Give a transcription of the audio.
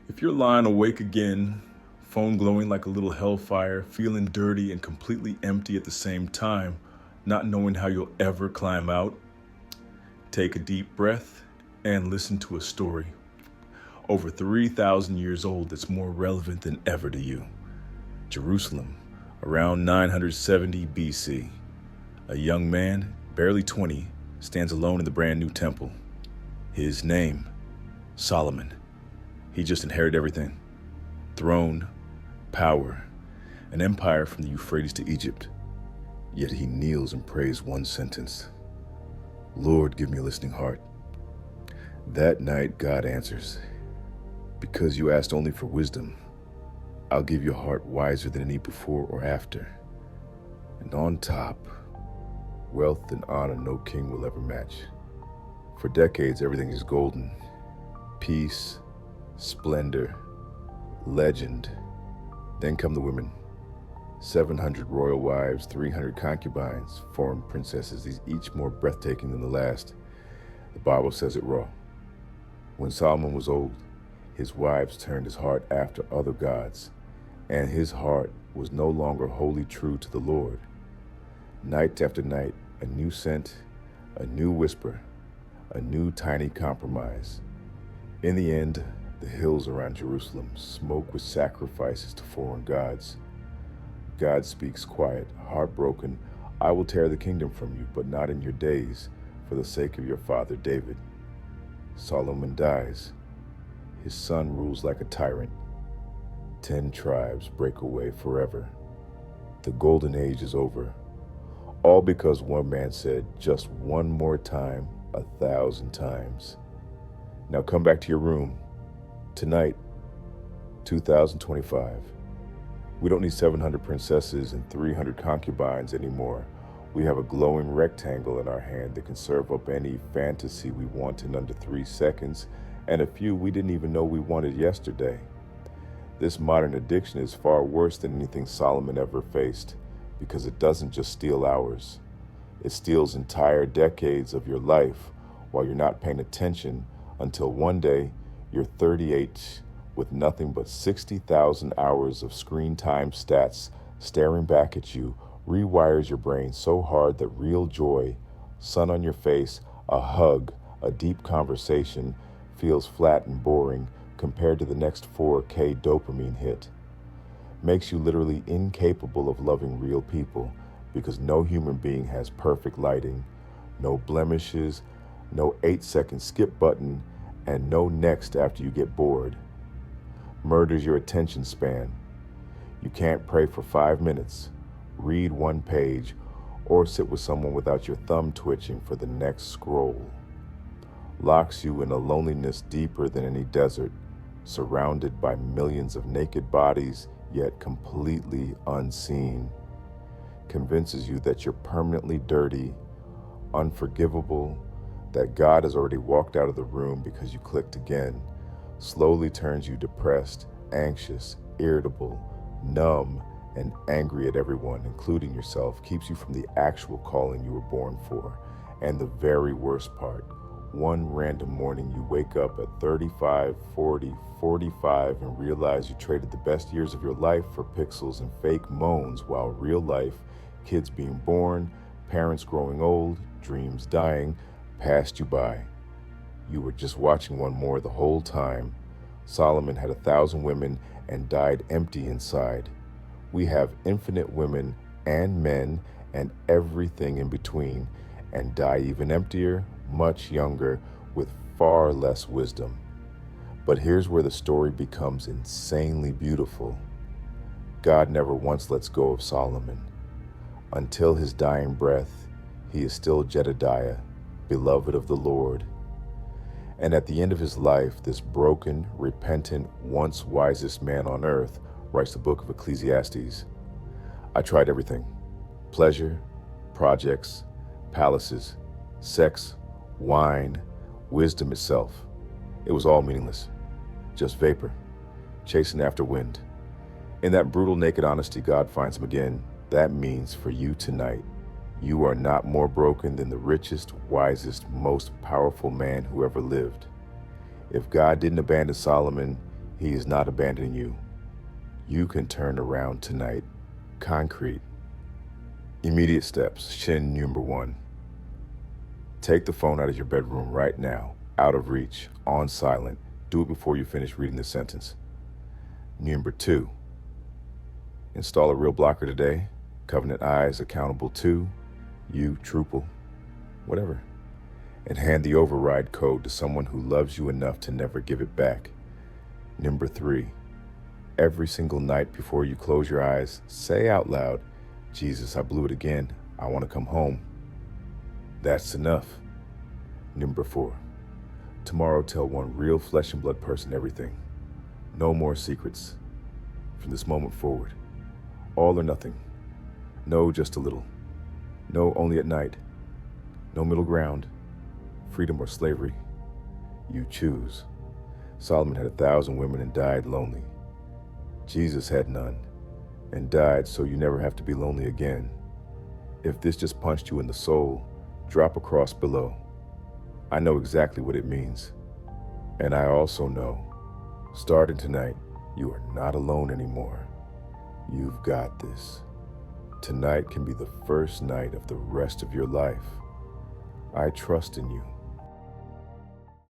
If you're lying awake again, phone glowing like a little hellfire, feeling dirty and completely empty at the same time, not knowing how you'll ever climb out, take a deep breath and listen to a story over 3,000 years old that's more relevant than ever to you. Jerusalem, around 970 BC. A young man, barely 20, stands alone in the brand new temple. His name, Solomon. He just inherited everything. Throne, power, an empire from the Euphrates to Egypt. Yet he kneels and prays one sentence: Lord, give me a listening heart. That night, God answers, because you asked only for wisdom, I'll give you a heart wiser than any before or after. And on top, wealth and honor no king will ever match. For decades, everything is golden. Peace, splendor, legend. Then come the women. 700 royal wives, 300 concubines, foreign princesses, each more breathtaking than the last. The Bible says it raw. When Solomon was old, his wives turned his heart after other gods, and his heart was no longer wholly true to the Lord. Night after night, a new scent, a new whisper, a new tiny compromise. In the end, the hills around Jerusalem smoke with sacrifices to foreign gods. God speaks quiet, heartbroken, I will tear the kingdom from you, but not in your days, for the sake of your father David. Solomon dies. His son rules like a tyrant. 10 tribes break away forever. The golden age is over. All because one man said just one more time 1,000 times. Now come back to your room. Tonight, 2025. We don't need 700 princesses and 300 concubines anymore. We have a glowing rectangle in our hand that can serve up any fantasy we want in under 3 seconds, and a few we didn't even know we wanted yesterday. This modern addiction is far worse than anything Solomon ever faced, because it doesn't just steal hours. It steals entire decades of your life while you're not paying attention, until one day you're 38 with nothing but 60,000 hours of screen time stats staring back at you, rewires your brain so hard that real joy, sun on your face, a hug, a deep conversation feels flat and boring compared to the next 4K dopamine hit. Makes you literally incapable of loving real people, because no human being has perfect lighting, no blemishes, no 8-second skip button, and no next after you get bored. Murders your attention span. You can't pray for 5 minutes, read 1 page, or sit with someone without your thumb twitching for the next scroll. Locks you in a loneliness deeper than any desert, surrounded by millions of naked bodies, yet completely unseen. Convinces you that you're permanently dirty, unforgivable, that God has already walked out of the room because you clicked again. Slowly turns you depressed, anxious, irritable, numb, and angry at everyone, including yourself. Keeps you from the actual calling you were born for. And the very worst part, one random morning you wake up at 35, 40, 45 and realize you traded the best years of your life for pixels and fake moans, while real life, kids being born, parents growing old, dreams dying, passed you by. You were just watching one more the whole time. Solomon had 1,000 women and died empty inside. We have infinite women and men and everything in between, and die even emptier, much younger, with far less wisdom. But here's where the story becomes insanely beautiful. God never once lets go of Solomon. Until his dying breath, he is still Jedediah, beloved of the Lord. And at the end of his life, this broken, repentant, once wisest man on earth writes the book of Ecclesiastes. I tried everything: pleasure, projects, palaces, sex, wine, wisdom itself. It was all meaningless, just vapor, chasing after wind. In that brutal, naked honesty, God finds him again. That means for you tonight, you are not more broken than the richest, wisest, most powerful man who ever lived. If God didn't abandon Solomon, He is not abandoning you. You can turn around tonight. Concrete. Immediate steps. Shin number 1. Take the phone out of your bedroom right now, out of reach, on silent. Do it before you finish reading the sentence. Number 2. Install a real blocker today. Covenant eyes accountable to you, Truple, whatever. And hand the override code to someone who loves you enough to never give it back. Number 3. Every single night before you close your eyes, say out loud, Jesus, I blew it again. I want to come home. That's enough. Number 4. Tomorrow tell one real flesh and blood person everything. No more secrets. From this moment forward, all or nothing. No, just a little. No, only at night. No middle ground. Freedom or slavery. You choose. Solomon had 1,000 women and died lonely. Jesus had none and died so you never have to be lonely again. If this just punched you in the soul, drop across below. I know exactly what it means. And I also know, starting tonight, you are not alone anymore. You've got this. Tonight can be the first night of the rest of your life. I trust in you.